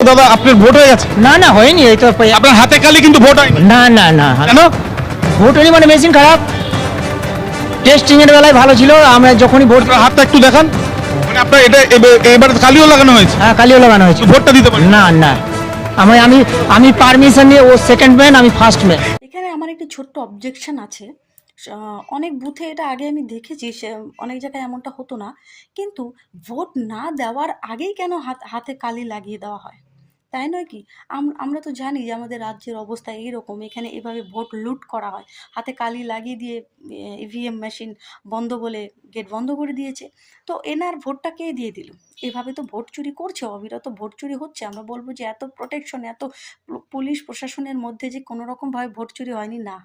দাদা আপনার ভোট হয়ে গেছে? না না হয়নি, এই তো আপনার হাতে কালি কিন্তু ভোট হয়নি। না না না কেন? ভোট হয়নি মানে মেশিন খারাপ। টেস্টিং এর বেলায় ভালো ছিল, আমরা যখনই ভোট আপনার হাতটা একটু দেখান, মানে আপনার এটা এবার কালিও লাগানো হয়েছে, হ্যাঁ কালিও লাগানো হয়েছে। ভোটটা দিতে পারেন? না না আমি আমি আমি পারমিশন নিয়ে, ও সেকেন্ড ম্যান, আমি ফার্স্ট ম্যান। এখানে আমার একটি ছোট্ট অবজেকশন আছে। অনেক বুথে এটা আগে আমি দেখেছি, অনেক জায়গায় এমনটা হতো না, কিন্তু ভোট না দেওয়ার আগেই কেন হাতে কালি লাগিয়ে দেওয়া হয়? তাই নয় কি? আমরা তো জানি যে আমাদের রাজ্যের অবস্থা এইরকম, এখানে এভাবে ভোট লুট করা হয়। হাতে কালি লাগিয়ে দিয়ে ইভিএম মেশিন বন্ধ বলে গেট বন্ধ করে দিয়েছে। তো এনার ভোটটা কে দিয়ে দিল? এভাবে তো ভোট চুরি করছে, অবিরত ভোট চুরি হচ্ছে। আমরা বলবো যে এত প্রোটেকশন, এত পুলিশ প্রশাসনের মধ্যে যে কোনো রকমভাবে ভোট চুরি হয়নি, না।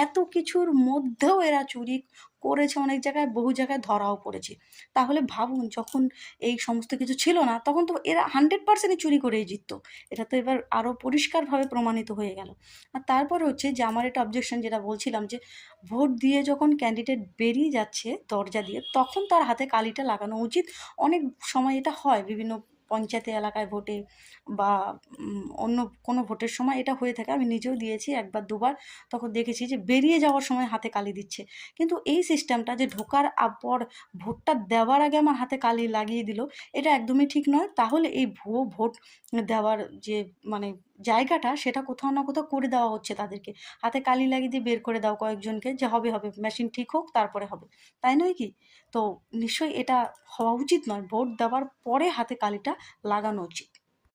এত কিছুর মধ্যেও এরা চুরি করেছে, অনেক জায়গায়, বহু জায়গায় ধরাও পড়েছে। তাহলে ভাবুন, যখন এই সমস্ত কিছু ছিল না, তখন তো এরা 100%ই চুরি করেই জিততো। এটা তো এবার আরও পরিষ্কারভাবে প্রমাণিত হয়ে গেল। আর তারপর হচ্ছে যে আমার এটা অবজেকশন, যেটা বলছিলাম, যে ভোট দিয়ে যখন ক্যান্ডিডেট বেরিয়ে যাচ্ছে দরজা দিয়ে, তখন তার হাতে কালিটা লাগানো উচিত। অনেক সময় এটা হয় বিভিন্ন পঞ্চায়েতে এলাকায় ভোটে বা অন্য কোনো ভোটের সময় এটা হয়ে থাকে। আমি নিজেও দিয়েছি একবার দুবার, তখন দেখেছি যে বেরিয়ে যাওয়ার সময় হাতে কালি দিচ্ছে। কিন্তু এই সিস্টেমটা যে ঢোকার পর ভোটটা দেওয়ার আগে আমার হাতে কালি লাগিয়ে দিল, এটা একদমই ঠিক নয়। তাহলে এই ভুয়ো ভোট দেওয়ার যে মানে জায়গাটা, সেটা কোথাও না কোথাও করে দেওয়া হচ্ছে তাদেরকে। হাতে কালি লাগিয়ে দিয়ে বের করে দাও কয়েকজনকে, যে হবে হবে, মেশিন ঠিক হোক তারপরে হবে। তাই নয় কি? তো নিশ্চয়ই এটা হওয়া উচিত নয়, ভোট দেওয়ার পরে হাতে কালিটা লাগানো উচিত।